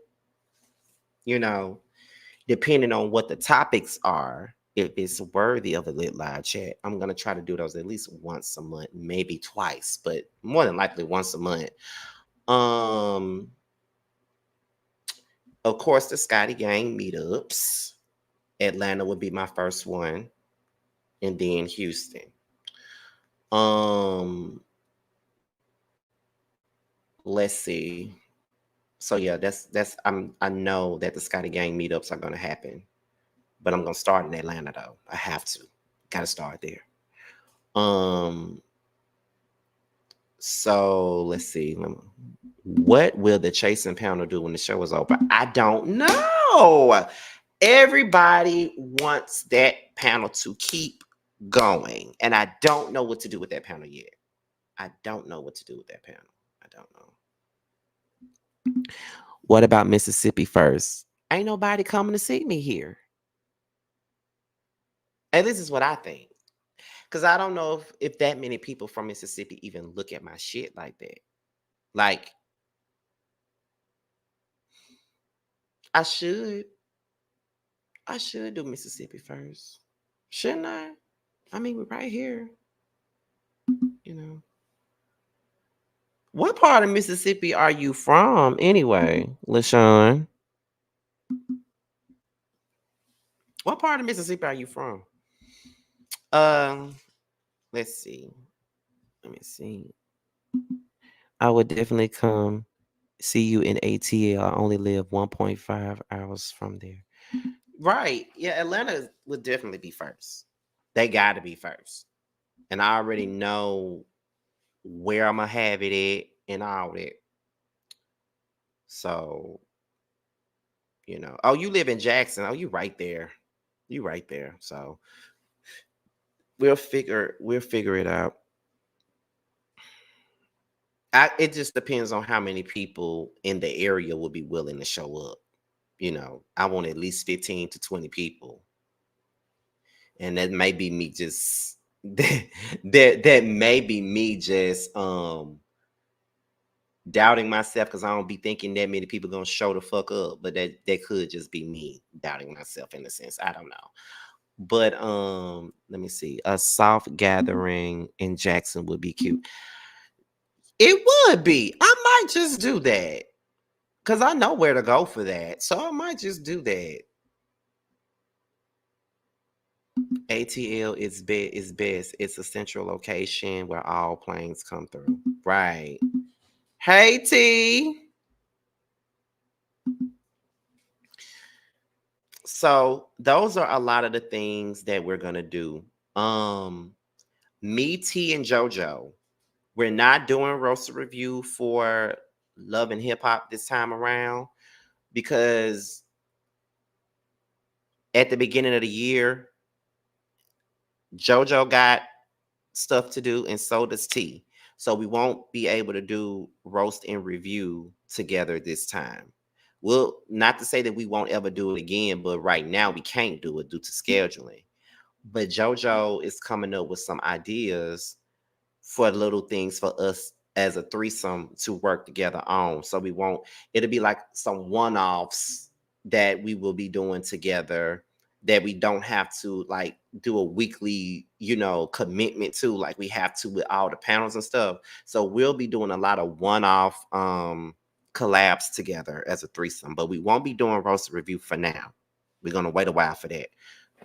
[SPEAKER 1] depending on what the topics are. If it's worthy of a lit live chat, I'm gonna try to do those at least once a month, maybe twice, but more than likely once a month. Of course, the Scotty Gang meetups. Atlanta would be my first one, and then Houston. Let's see. So yeah, that's I know that the Scotty Gang meetups are gonna happen, but I'm gonna start in Atlanta though. I have to. Gotta start there. So let's see. What will the chasing panel do when the show is over? I don't know. Everybody wants that panel to keep going, and I don't know what to do with that panel yet. I don't know what to do with that panel. I don't know. What about Mississippi first? Ain't nobody coming to see me here. And this is what I think. Because I don't know if that many people from Mississippi even look at my shit like that. Like, I should do Mississippi first. Shouldn't I? I mean, we're right here. What part of Mississippi are you from anyway, LaShawn? What part of Mississippi are you from? Let's see. Let me see. I would definitely come see you in ATL. I only live 1.5 hours from there. Right. Yeah, Atlanta would definitely be first. They got to be first. And I already know where I'm going to have it at and all that. So, oh, you live in Jackson. Oh, you right there. You right there. So we'll figure it out. It just depends on how many people in the area will be willing to show up. I want at least 15 to 20 people. And that may be me just, that may be me just doubting myself because I don't be thinking that many people gonna show the fuck up, but that could just be me doubting myself in a sense. I don't know. But let me see. A soft gathering in Jackson would be cute. It would be. I might just do that. Cause I know where to go for that. So I might just do that. ATL is best. It's a central location where all planes come through. Right. Hey T. So those are a lot of the things that we're gonna do. Um, Me, T, and JoJo. We're not doing roaster review for Love and Hip Hop this time around because at the beginning of the year, JoJo got stuff to do, and so does T. So we won't be able to do roast and review together this time. Well, not to say that we won't ever do it again, but right now we can't do it due to scheduling. But JoJo is coming up with some ideas for little things for us as a threesome to work together on. So we won't, it'll be like some one offs that we will be doing together that we don't have to like do a weekly, commitment to like we have to with all the panels and stuff. So we'll be doing a lot of one off collabs together as a threesome, but we won't be doing roasted review for now. We're gonna wait a while for that.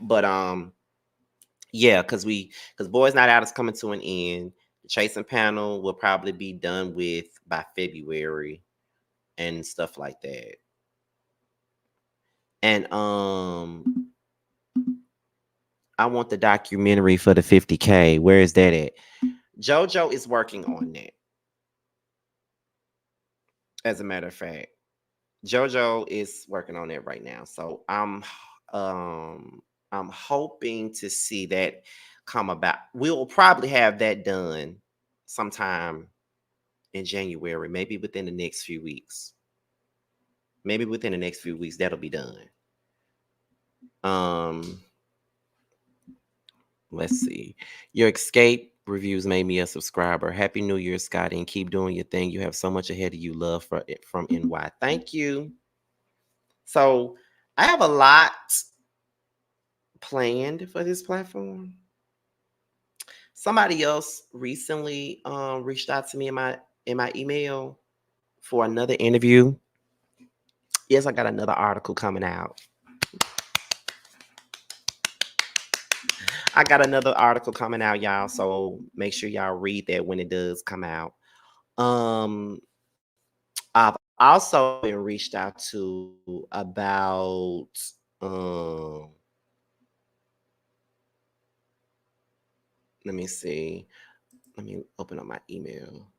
[SPEAKER 1] But yeah, because Boys Not Out is coming to an end. The Chasing panel will probably be done with by February and stuff like that. And I want the documentary for the 50K. Where is that at? JoJo is working on that. As a matter of fact, JoJo is working on it right now. So I'm hoping to see that come about. We'll probably have that done sometime in January, maybe within the next few weeks. Maybe within the next few weeks that'll be done. Um, let's see. Your escape reviews made me a subscriber. Happy New Year, Scotty, and keep doing your thing. You have so much ahead of you. Love for it from NY. Thank you. So I have a lot planned for this platform. Somebody else recently reached out to me in my email for another interview. Yes, I got another article coming out. I got another article coming out, y'all. So make sure y'all read that when it does come out. I've also been reached out to about let me see. Let me open up my email.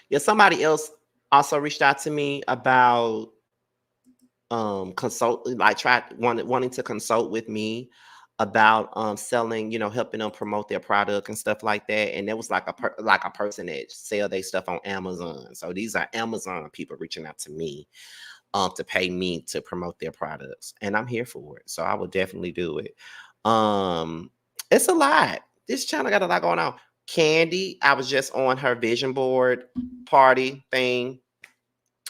[SPEAKER 1] Yeah, somebody else also reached out to me about consult, like wanting to consult with me about selling, helping them promote their product and stuff like that. And there was like a person that sell their stuff on Amazon. So these are Amazon people reaching out to me to pay me to promote their products, and I'm here for it. So I will definitely do it. It's a lot. This channel got a lot going on. Candy, I was just on her vision board party thing.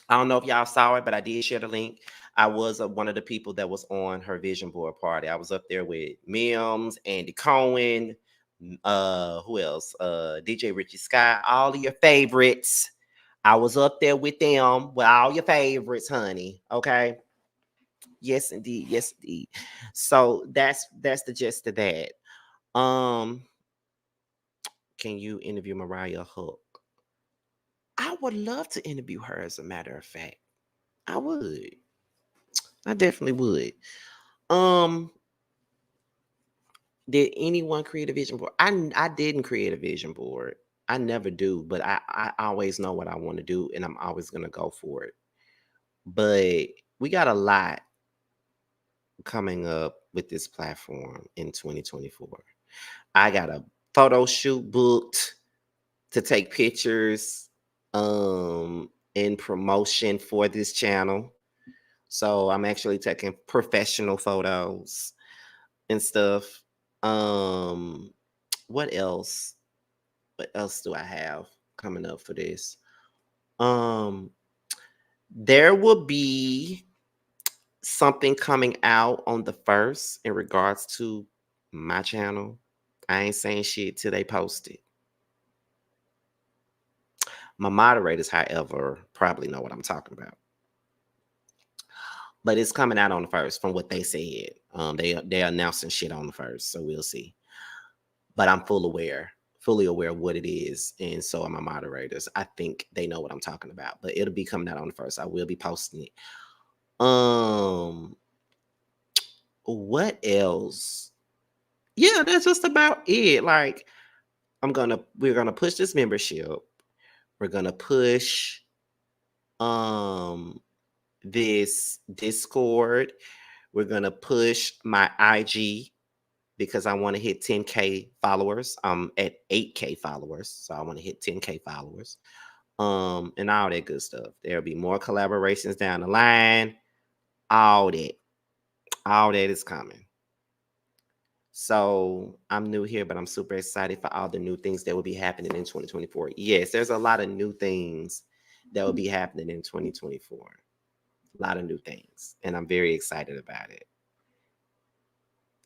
[SPEAKER 1] I don't know if y'all saw it, but I did share the link. I was one of the people that was on her vision board party. I was up there with Mims, Andy Cohen, who else? DJ Richie Scott, all of your favorites. I was up there with them, with all your favorites, honey. Okay. Yes, indeed. Yes, indeed. So that's the gist of that. Um, can you interview Mariah Hook? I would love to interview her, as a matter of fact. I would. I definitely would. Um, did anyone create a vision board? I didn't create a vision board. I never do, but I always know what I want to do, and I'm always gonna go for it. But we got a lot coming up with this platform in 2024. I got a photo shoot booked to take pictures in promotion for this channel. So I'm actually taking professional photos and stuff. Um, what else? What else do I have coming up for this? Um, there will be something coming out on the first in regards to my channel. I ain't saying shit till they post it. My moderators, however, probably know what I'm talking about. But it's coming out on the first from what they said. They're announcing shit on the first, so we'll see. But I'm fully aware of what it is, and so are my moderators. I think they know what I'm talking about. But it'll be coming out on the first. I will be posting it. What else? Yeah, that's just about it. Like, we're gonna push this membership. We're gonna push this Discord. We're gonna push my IG because I want to hit 10K followers. I'm at 8K followers, so I want to hit 10K followers. And all that good stuff. There'll be more collaborations down the line. All that is coming. So I'm new here, but I'm super excited for all the new things that will be happening in 2024. Yes, there's a lot of new things that will be happening in 2024. A lot of new things, and I'm very excited about it.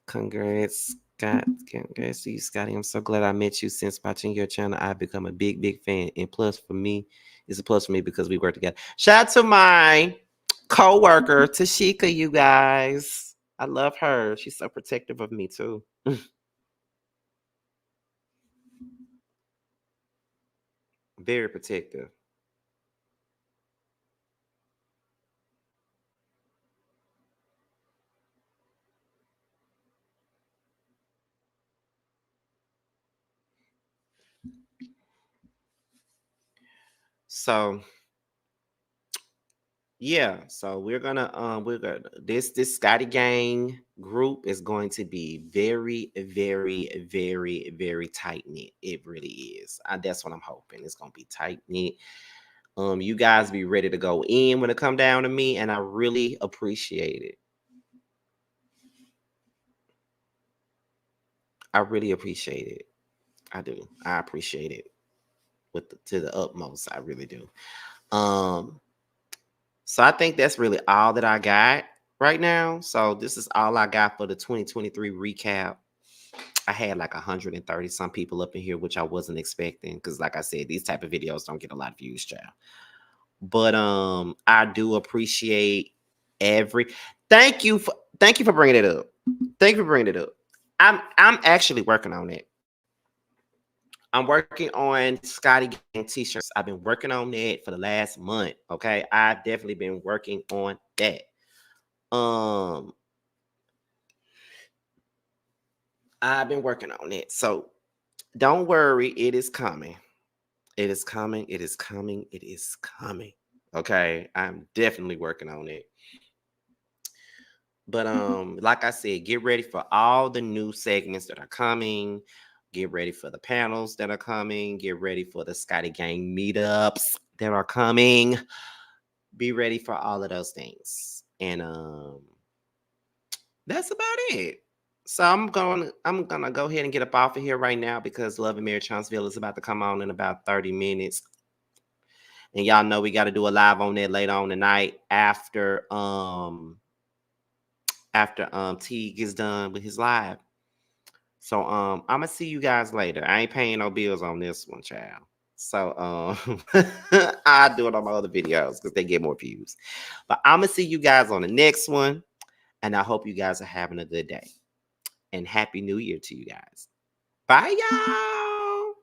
[SPEAKER 1] Congrats, Scott. Congrats to you, Scotty. I'm so glad I met you. Since watching your channel, I've become a big fan. And plus for me, it's a plus for me because we work together. Shout out to my co-worker, Tashika, you guys. I love her. She's so protective of me too. Very protective. So yeah, so we're gonna this Scotty Gang group is going to be very tight knit. It really is. That's what I'm hoping. It's gonna be tight knit. You guys be ready to go in when it come down to me, and I really appreciate it. I really appreciate it. I do. I appreciate it to the utmost. I really do. Um, so I think that's really all that I got right now. So this is all I got for the 2023 recap. I had like 130 some people up in here, which I wasn't expecting because, like I said, these type of videos don't get a lot of views, child. But I do appreciate every. Thank you for bringing it up. Thank you for bringing it up. I'm actually working on it. I'm working on Scotty Gang t-shirts. I've been working on that for the last month. Okay, I've definitely been working on that. Um, I've been working on it. So don't worry, it is coming. It is coming. It is coming. It is coming. Okay, I'm definitely working on it. But like I said, get ready for all the new segments that are coming. Get ready for the panels that are coming. Get ready for the Scotty Gang meetups that are coming. Be ready for all of those things. And that's about it. So I'm gonna go ahead and get up off of here right now because Love and Marriage Huntsville is about to come on in about 30 minutes. And y'all know we got to do a live on that later on tonight after T gets done with his live. So I'm gonna see you guys later. I ain't paying no bills on this one, child. So I do it on my other videos because they get more views. But I'm gonna see you guys on the next one. And I hope you guys are having a good day. And happy new year to you guys. Bye, y'all.